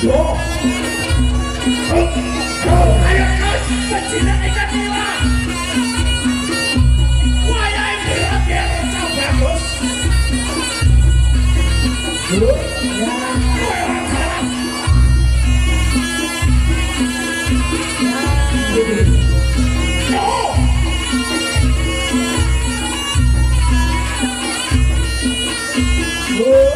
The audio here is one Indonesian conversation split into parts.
Yo. Ayo kau pencinta ikan nila. Wayai berakhir kau bagus. Yo. Oh!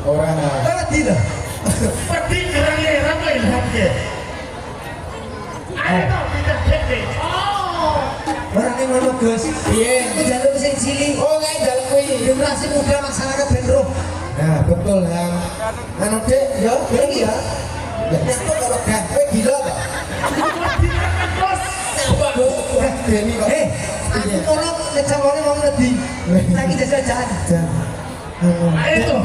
Orang Wedi lho. Wedi keren-keren apa ilham ya? Ayo dong kita dek. Oh. Orangnya ngono Gus. iya Jaluk sing cilik. oh kayak dalam kuih Generasi muda masyarakat ben roh. nah betul yang anu dek Ya, iki ya. ya nyatu kalau gawe gila tak Wedi keren bos. apa Denny kok Aku kono nek jangkone mau wedi. Lagi jajan. Ayo tuh.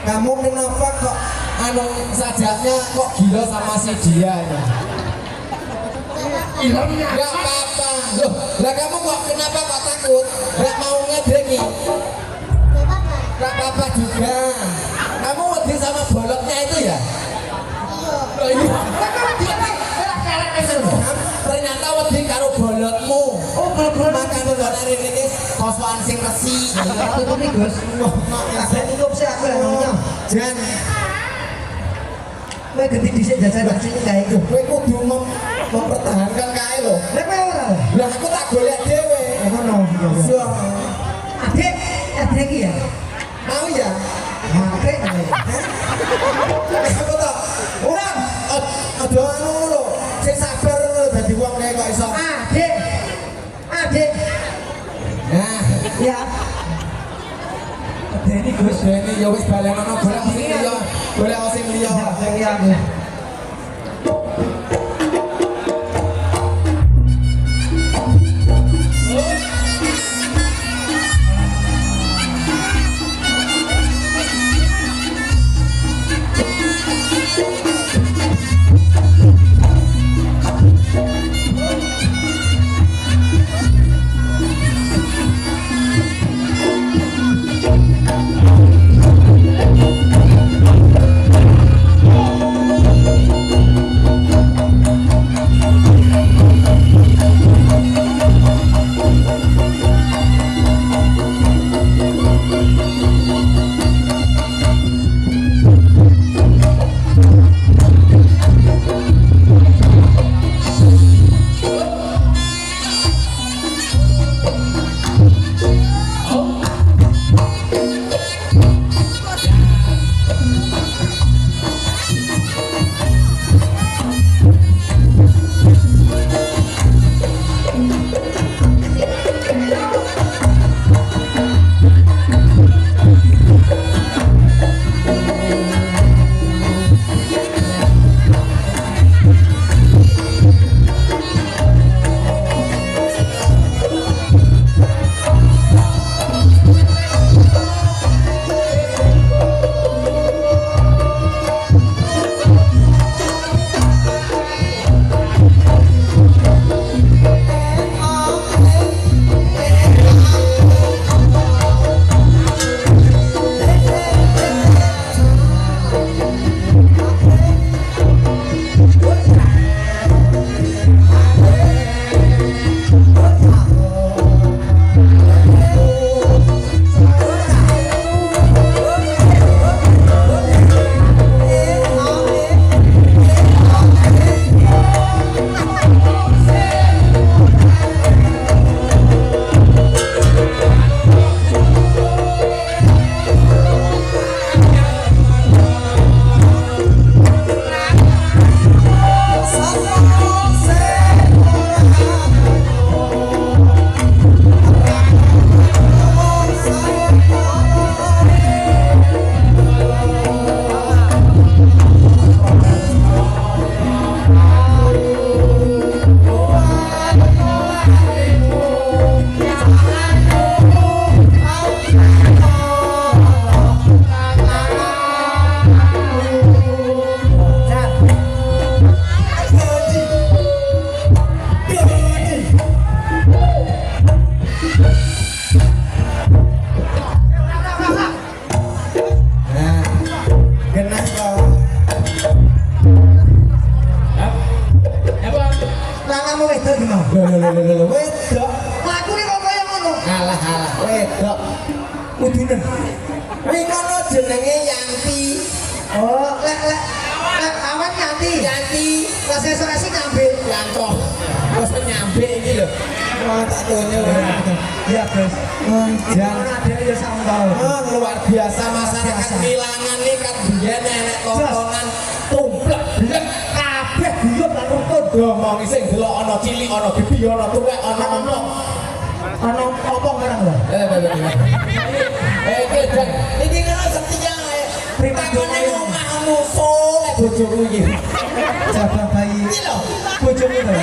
kamu kenapa kok anu sajaknya kok gila sama si dia ya Ilhamnya nggak apa-apa loh lah kamu kok kenapa kok takut nggak mau ngedeki nggak apa-apa juga kamu wedi sama bolotnya itu ya loh iya ternyata wedi karo bolotmu Oh, belum makan bolot hari ini kosokan sing resi tutup nih Gus. Saya tutup sih aku lah namanya. jan Kowe ganti dhisik jajan sini kae iku. kowe kudu mempertahankan kae lho Lek kowe ora. lah aku tak golek dhewe Ngono. so Adek, adek iki ya. mau ya Nah, oke. aku tak ora ada anu lho sing sabar lho dadi wong kae kok iso Adek. Adek. nah Ya. Adek ini Gus. Dene ya wis balenono golek sing liya golek sing liya Sing iya Gus. Wedok. Lakune kok kaya ngono. Alah wedok. Kudunen. Kuwi ngono jenenge Yanti. Oh, lek awan nganti. Yanti. Lah sesuk-esuk nyambe. Yanto. Wes nyambe iki lho. Wah tak tonyo. Iya Gus. Jangan Ada ya sama tahu. luar biasa masyarakat Wilangan nih kan biyen nenek tontonan tumplek blek Kabeh guyub lan rukun. ngomong sing delok ana cilik ana gede ana tuwek ana omong. Ana apa barang lho? Dan iki ngono setia ae. Primakone omah musuh lek bojoku iki. Jaga bayi. Iki lho. Bojomu lho.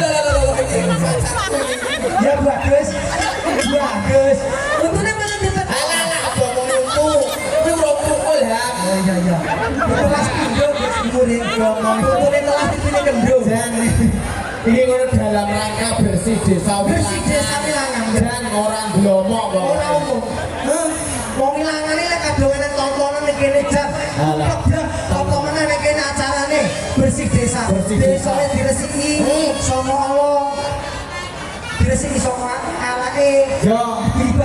Ya bagus. Bagus. Untune mangan dipet. Alah ngomong untu. Kuwi urung tukul ya. Oh iya iya. Itu pas pindho Gus umure ngomong. Untune telah dipine kendung. Ini ngono dalam rangka bersih desa Bersih desa Wilangan. dan orang glomok kok. Ora umum. Wong Wilangan iki lek kadungane tontonan ning kene jan. Alah. Tontonan ning kene acarane bersih desa. Bersih desa. Desane diresiki sama Allah. Diresiki sama awake. Yo,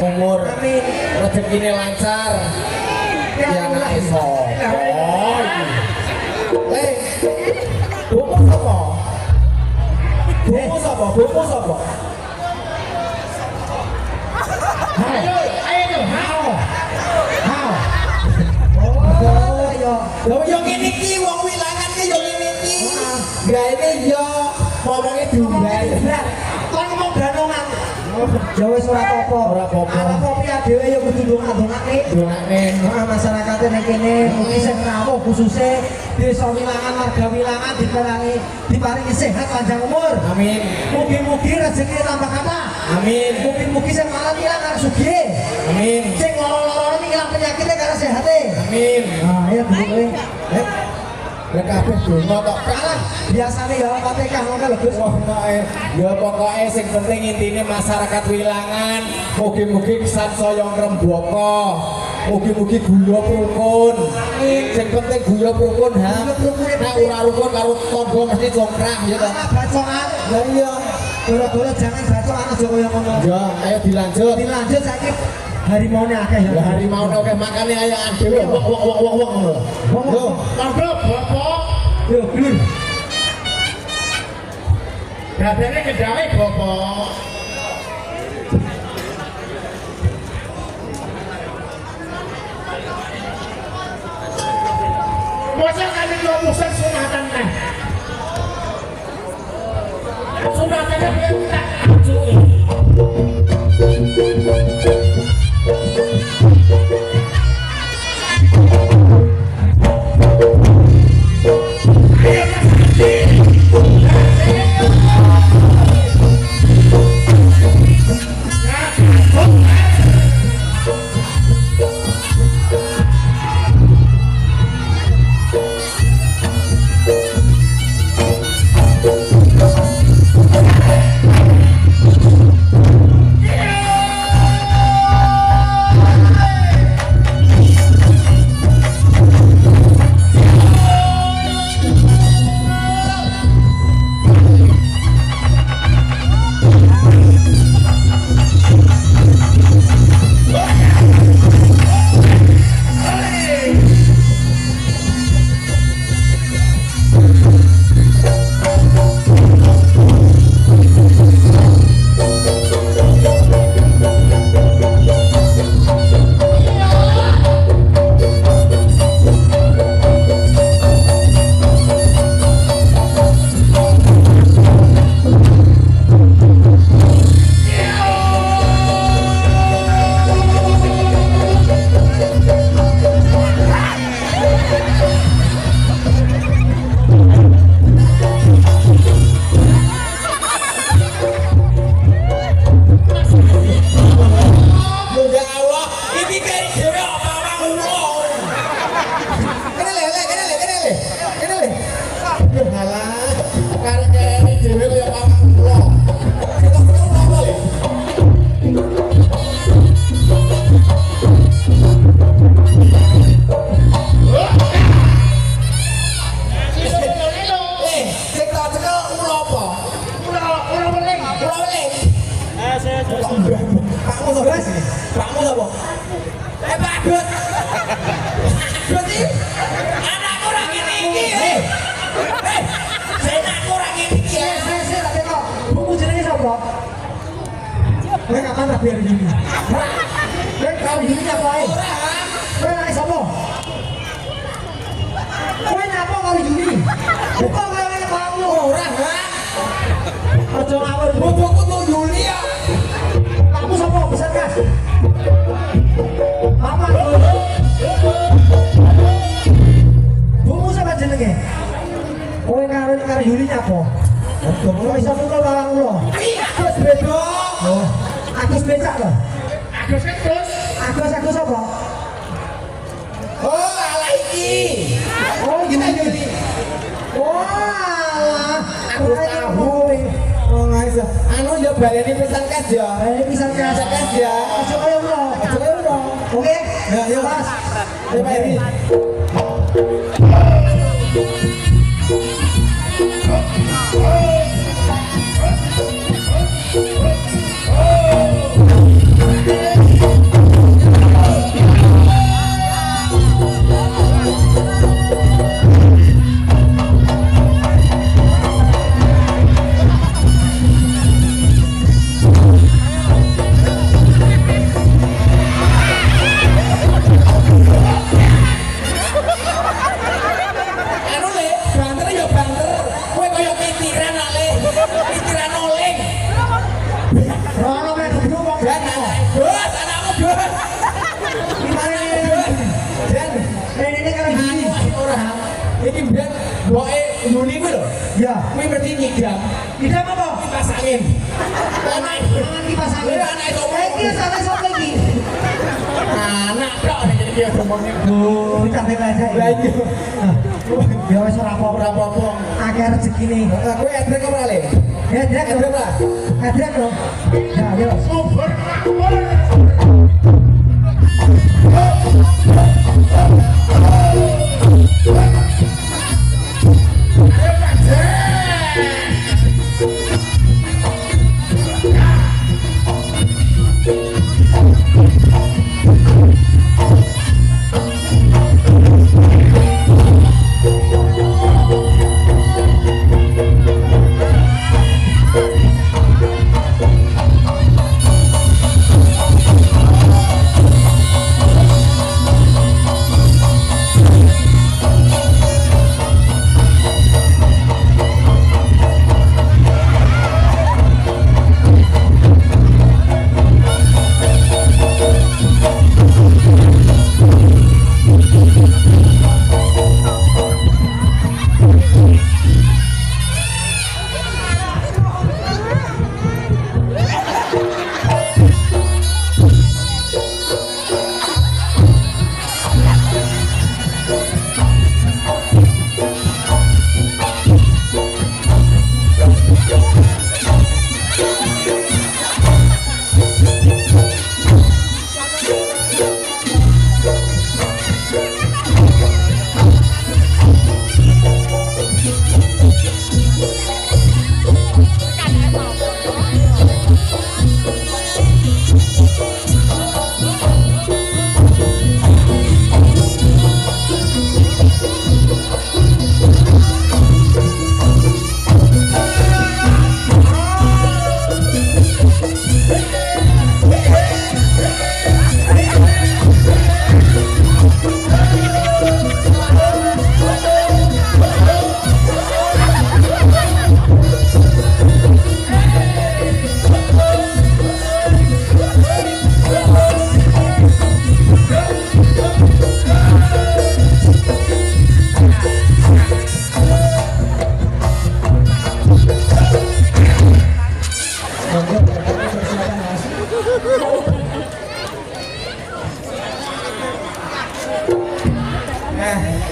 umur Amin. rezekine lancar. Ya anak iso. Oh, iki. Buku sapa? Buku sapa? Buku sapa? Ayo, ayo, hao. Hao. Oh, yo. Lho yo ngene iki wong Wilangan ki yo ngene iki. Gaene yo ngomongnya dumban. Kon ngomong danongan. Ya wis ora apa-apa. Ora apa-apa. Apa piye dhewe ya kudu ndongake. Dongane. Nah, masyarakatnya ning kene mugi sing rawuh khususe desa Wilangan warga Wilangan diparingi sehat panjang umur. Amin. Mugi-mugi rezeki tambah kata. Amin. Mugi-mugi sing malah ilang karo sugih. Amin. Sing loro-loro iki ilang penyakitnya karo sehate. Amin. Nah, ya dhewe. Lek kabeh donga kok Kalah biasane ya Fatihah ngono lho Gus. ya pokoknya sing penting intine masyarakat Wilangan mugi-mugi sansaya ngrembaka mugi-mugi guya rukun sing penting guya rukun ha nek ora rukun karo tangga mesti congkrah ya toh Bacokan. lah iya Dora-dora jangan bacokan aja koyo ngono. ya ayo dilanjut Dilanjut saiki harimau-ne akeh ya. lah harimau oke makane ayo dhewe wong ngono lho Monggo Bapak. Yo, glur. Dadane kedawe Bapak. Masa kali ngomongin sunatan teh. Sunatannya belum tak ajuin. Pakmu sapa? Pak Dut. Dut iki anakku ora ngene iki. Anakku ora ngene iki. Tak teko. Buku jenenge sapa? Kowe kapan rabi hari Juni. Kali Juni apa ae? Ora. Kowe nek sapa? Kowe nyapa kali Juni? Buka kowe nek kamu. Ora, ha. Aja ngawur. Boboku tuh Yuli ya. Kamu sapa? Pesan gas. Apa? Bumu sama jenenge. Kowe karo Yuli nyapa? Kowe iso tukul bawang kula. Terus beda. Oh, Agus becak lho. Agus terus. Agus apa? Oh, ala iki. Oh, Kita Yuli. Yuli. Wah, Aku tahu. Oh, ngaiso. Anu yo baleni pesan kas ya. ini bisa Pesan kas ya. Aja kaya ngono. Aja kaya ngono. Oke? Ya, yuk. Mas. Ya, Pak Edi. Anu le, banter ya banter. Kowe koyo pitiran nak le. Pitiran oling. Rono mek gebru wong Dan bos, anakmu bos. gimana ini? Dan Ini karo Yuli. ora. Iki ben boke Yuli kuwi lho. Ya. Kuwi mesti nyidam. Tidak apa? Kipas angin. Anak Jangan kipas angin. Iya, anak itu. Iki sampe sapa iki? anak tok nek jadi dia ngomongin. Oh, capek aja. Lah iya. Ya wis ora apa-apa. Ora apa-apa. Akeh rezekine. Kowe edrek apa le? Ya, Drek. Edrek lah. Drek lho. Ya, yo. Sumber makmur.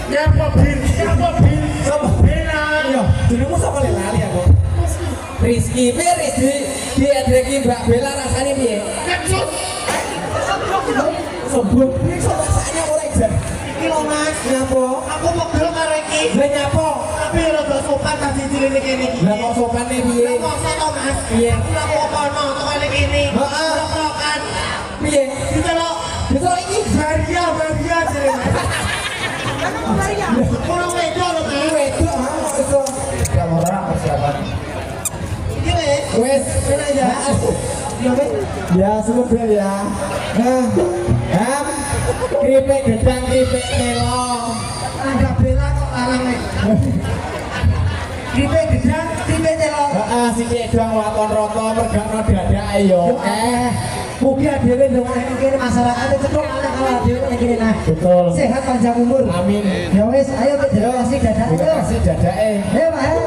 Nyapa bil, nyapa bil. Sopo? Bela. Iya, jenengmu sapa le lali aku. Rizky, piye Rizky? Di edreki Mbak Bella rasane piye? Kecut. Sombong, piye sok rasane ora ijan. Iki lho Mas. Nyapo? Aku pegel karo iki. Lah nyapo? Tapi rada sopan tadi cilik kene iki. Lah kok sopane piye? Lah masa to Mas? Piye? Lah kok ono to kene kene. Heeh. Prokan. Piye? Dicelok. Besok iki Baria jere Mas. Orang wedok lho Mas. wedok ha kok iso. Ya ora persiapan. Iki wis. Wes, Enak ya. Ya wis. Ya sudah ya. Nah, ham, keripik gedang, keripik telong. Anggap bela kok larang nek. Kripe gedang, kripe telong. Heeh, sithik doang waton rata mergakno dadake yo. Mugi dhewe ndongakno kene masyarakat cetok ana kala dhewe nek kene nah. Betul. Sehat panjang umur. Amin. Ya wis, ayo kita kasih dadak. Terima kasih dadake. Ayo Pak.